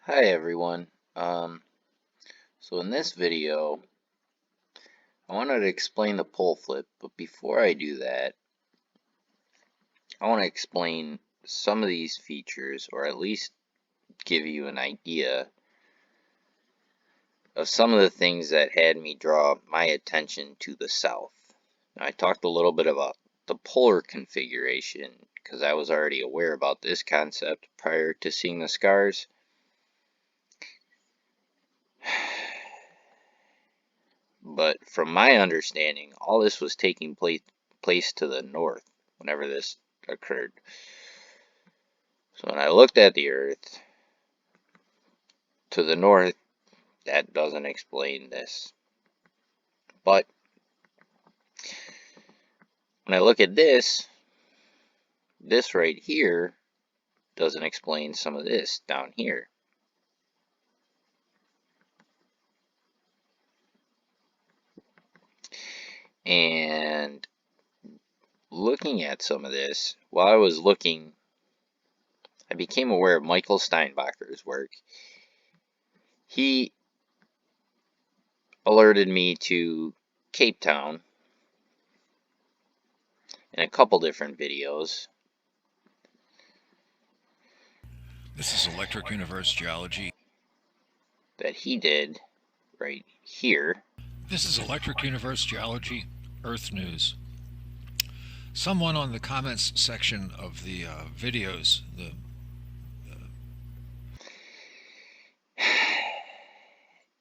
Hi everyone. So in this video, I wanted to explain the pole flip, but before I do that, I want to explain some of these features, or at least give you an idea of some of the things that had me draw my attention to the south. Now, I talked a little bit about the polar configuration, because I was already aware about this concept prior to seeing the scars. But from my understanding, all this was taking place to the north whenever this occurred. So when I looked at the Earth to the north, that doesn't explain this. But when I look at this right here doesn't explain some of this down here. And looking at some of this, while I was looking, I became aware of Michael Steinbacher's work. He alerted me to Cape Town in a couple different videos. This is Electric Universe Geology. That he did right here. This is Electric Universe Geology, Earth News. Someone on the comments section of the videos,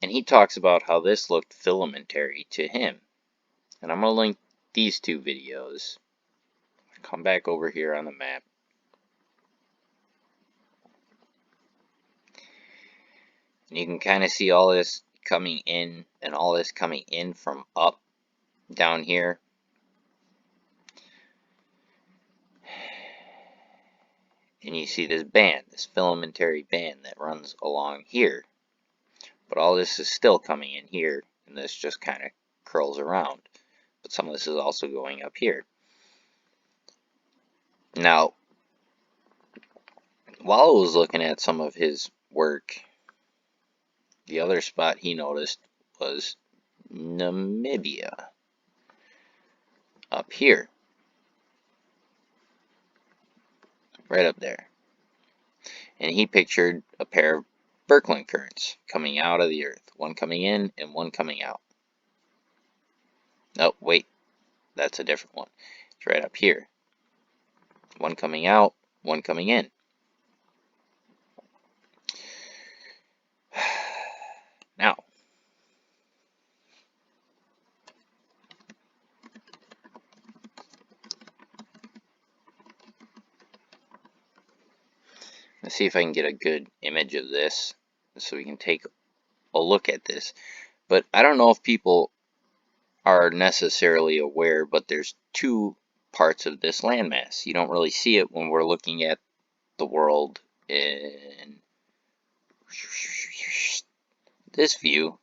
And he talks about how this looked filamentary to him. And I'm going to link these two videos. Come back over here on the map. And you can kind of see all this coming in and all this coming in from up down here. And you see this band, this filamentary band that runs along here. But all this is still coming in here, and this just kind of curls around. But some of this is also going up here. Now, while I was looking at some of his work, the other spot he noticed was Namibia, up here, right up there. And he pictured a pair of Birkeland currents coming out of the earth, one coming in and one coming out. Oh, wait, that's a different one. It's right up here. One coming out, one coming in. Now, let's see if I can get a good image of this so we can take a look at this. But I don't know if people are necessarily aware, but there's two parts of this landmass. You don't really see it when we're looking at the world in this view,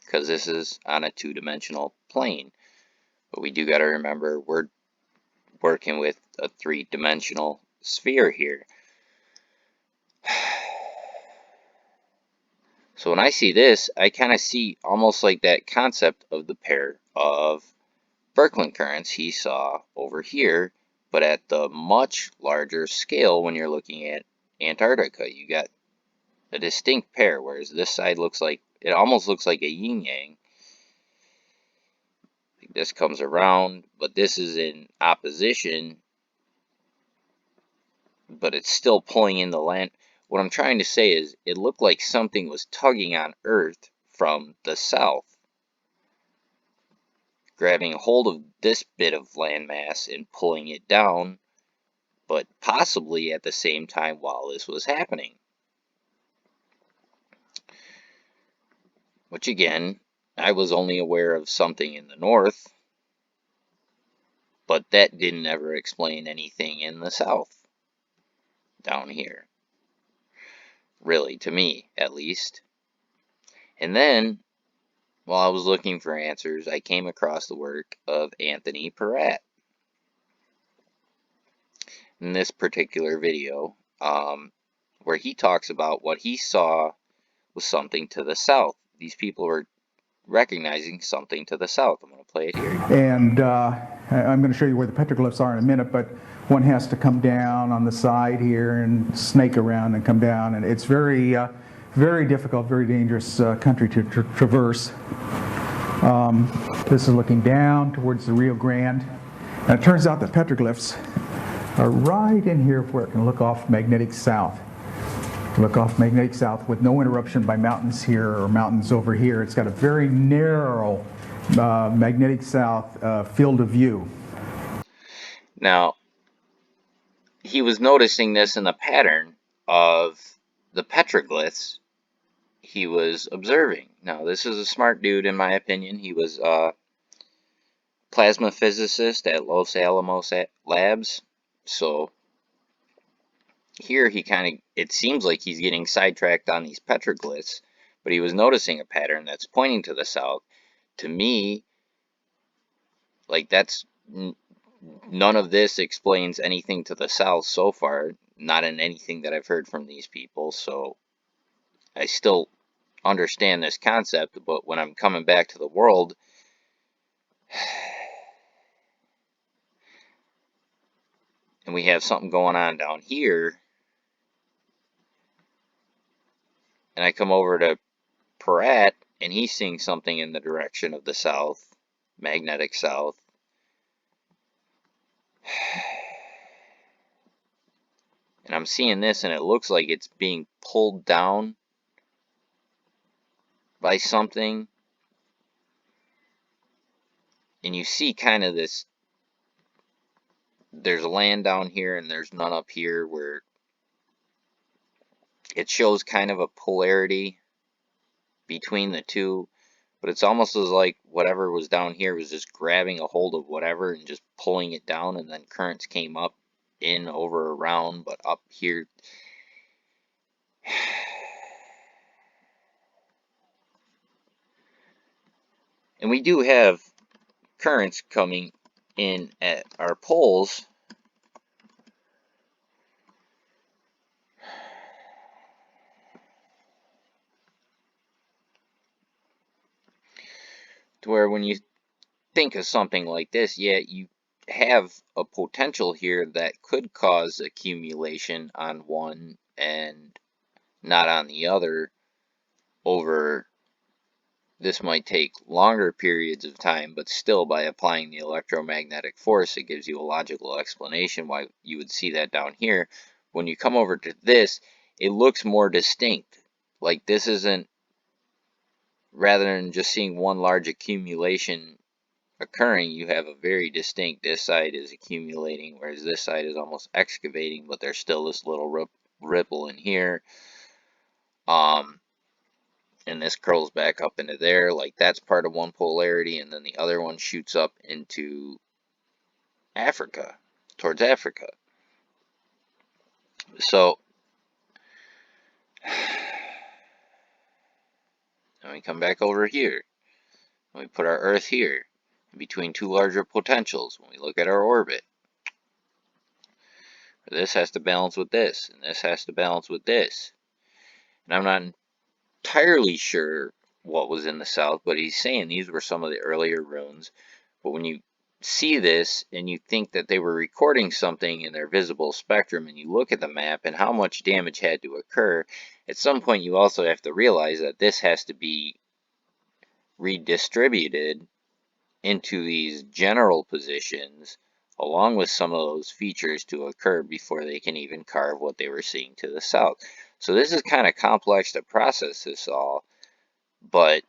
because this is on a two-dimensional plane. But we do got to remember we're working with a three-dimensional sphere here. So when I see this, I kind of see almost like that concept of the pair of Birkeland currents he saw over here, but at the much larger scale when you're looking at Antarctica. You got a distinct pair, whereas this side looks like, it almost looks like a yin-yang. This comes around, but this is in opposition, but it's still pulling in the land. What I'm trying to say is it looked like something was tugging on Earth from the south, grabbing hold of this bit of landmass and pulling it down, but possibly at the same time while this was happening. Which again, I was only aware of something in the north, but that didn't ever explain anything in the south, down here. Really, to me, at least. And then, while I was looking for answers, I came across the work of Anthony Peratt. In this particular video, where he talks about what he saw was something to the south. These people were recognizing something to the south. I'm going to play it here. And I'm going to show you where the petroglyphs are in a minute, but one has to come down on the side here and snake around and come down, and it's very, very difficult, very dangerous country to traverse. This is looking down towards the Rio Grande, and it turns out that petroglyphs are right in here where it can look off magnetic south. Look off magnetic south with no interruption by mountains here or mountains over here. It's got a very narrow magnetic south field of view. Now, he was noticing this in the pattern of the petroglyphs he was observing. Now, this is a smart dude, in my opinion. He was a plasma physicist at Los Alamos Labs. So here he kind of, it seems like he's getting sidetracked on these petroglyphs, but he was noticing a pattern that's pointing to the south. To me, like, that's none of this explains anything to the south so far, not in anything that I've heard from these people. So I still understand this concept, but when I'm coming back to the world, and we have something going on down here, and I come over to Peratt, and he's seeing something in the direction of the south, magnetic south. And I'm seeing this, and it looks like it's being pulled down by something. And you see kind of this, there's land down here and there's none up here, where it shows kind of a polarity between the two. But it's almost as like whatever was down here was just grabbing a hold of whatever and just pulling it down, and then currents came up, in, over, around, but up here. And we do have currents coming in at our poles. To where when you think of something like this, yeah, you have a potential here that could cause accumulation on one and not on the other. Over, this might take longer periods of time, but still, by applying the electromagnetic force, it gives you a logical explanation why you would see that down here. When you come over to this, it looks more distinct. Like, this isn't, rather than just seeing one large accumulation occurring, you have a very distinct, this side is accumulating, whereas this side is almost excavating, but there's still this little ripple in here. And this curls back up into there, like that's part of one polarity, and then the other one shoots up into Africa, towards Africa. So, then we come back over here, and we put our Earth here, in between two larger potentials. When we look at our orbit, this has to balance with this, and this has to balance with this. And I'm not entirely sure what was in the south, but he's saying these were some of the earlier runes. But when you see this and you think that they were recording something in their visible spectrum, and you look at the map and how much damage had to occur, at some point you also have to realize that this has to be redistributed into these general positions, along with some of those features, to occur before they can even carve what they were seeing to the south. So this is kind of complex to process this all, but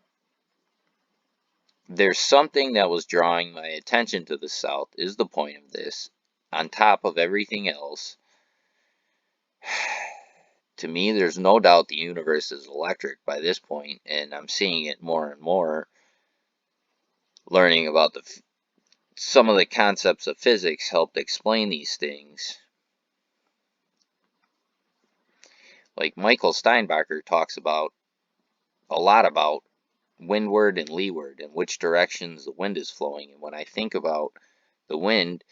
there's something that was drawing my attention to the south, is the point of this, on top of everything else. To me, there's no doubt the universe is electric by this point, and I'm seeing it more and more, learning about some of the concepts of physics helped explain these things. Like Michael Steinbacher talks about a lot about windward and leeward, and which directions the wind is flowing. And when I think about the wind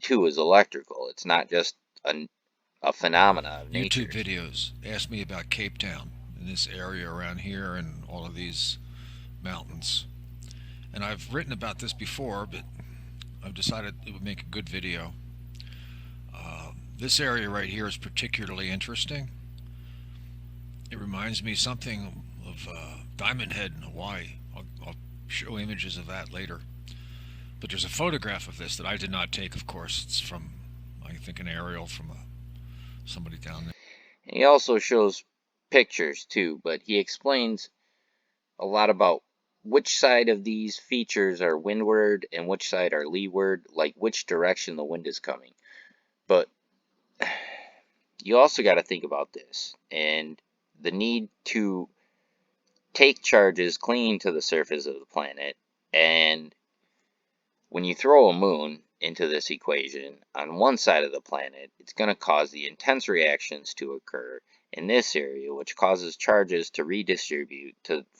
too is electrical. It's not just a a phenomena of YouTube nature. videos ask me about Cape Town in this area around here and all of these mountains. And I've written about this before, but I've decided it would make a good video. This area right here is particularly interesting. It reminds me something of Diamond Head in Hawaii. I'll show images of that later. But there's a photograph of this that I did not take, of course. It's from, I think, an aerial from somebody down there. And he also shows pictures too, but he explains a lot about which side of these features are windward and which side are leeward, like which direction the wind is coming. But you also got to think about this and the need to take charges clinging to the surface of the planet. And when you throw a moon into this equation on one side of the planet, it's going to cause the intense reactions to occur in this area, which causes charges to redistribute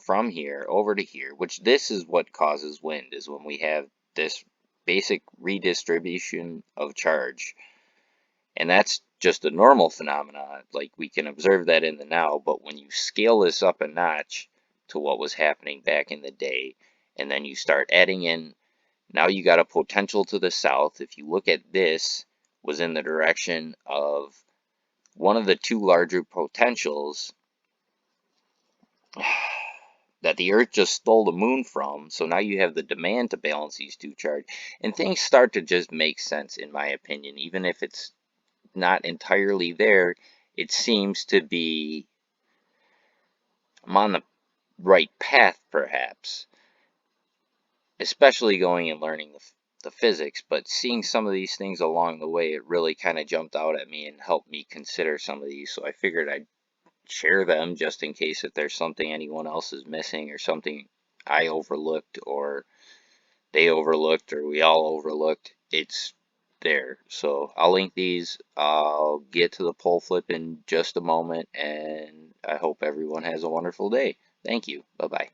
from here over to here, which this is what causes wind, is when we have this basic redistribution of charge. And that's just a normal phenomenon. Like, we can observe that in the now, but when you scale this up a notch to what was happening back in the day, and then you start adding in, now you got a potential to the south. If you look at this, was in the direction of one of the two larger potentials that the Earth just stole the moon from. So now you have the demand to balance these two charges, and things start to just make sense, in my opinion. Even if it's not entirely there, it seems to be, I'm on the right path, perhaps, especially going and learning the physics. But seeing some of these things along the way, it really kind of jumped out at me and helped me consider some of these. So I figured I'd share them just in case if there's something anyone else is missing, or something I overlooked, or they overlooked, or we all overlooked. It's there. So I'll link these. I'll get to the pole flip in just a moment, and I hope everyone has a wonderful day. Thank you. Bye-bye.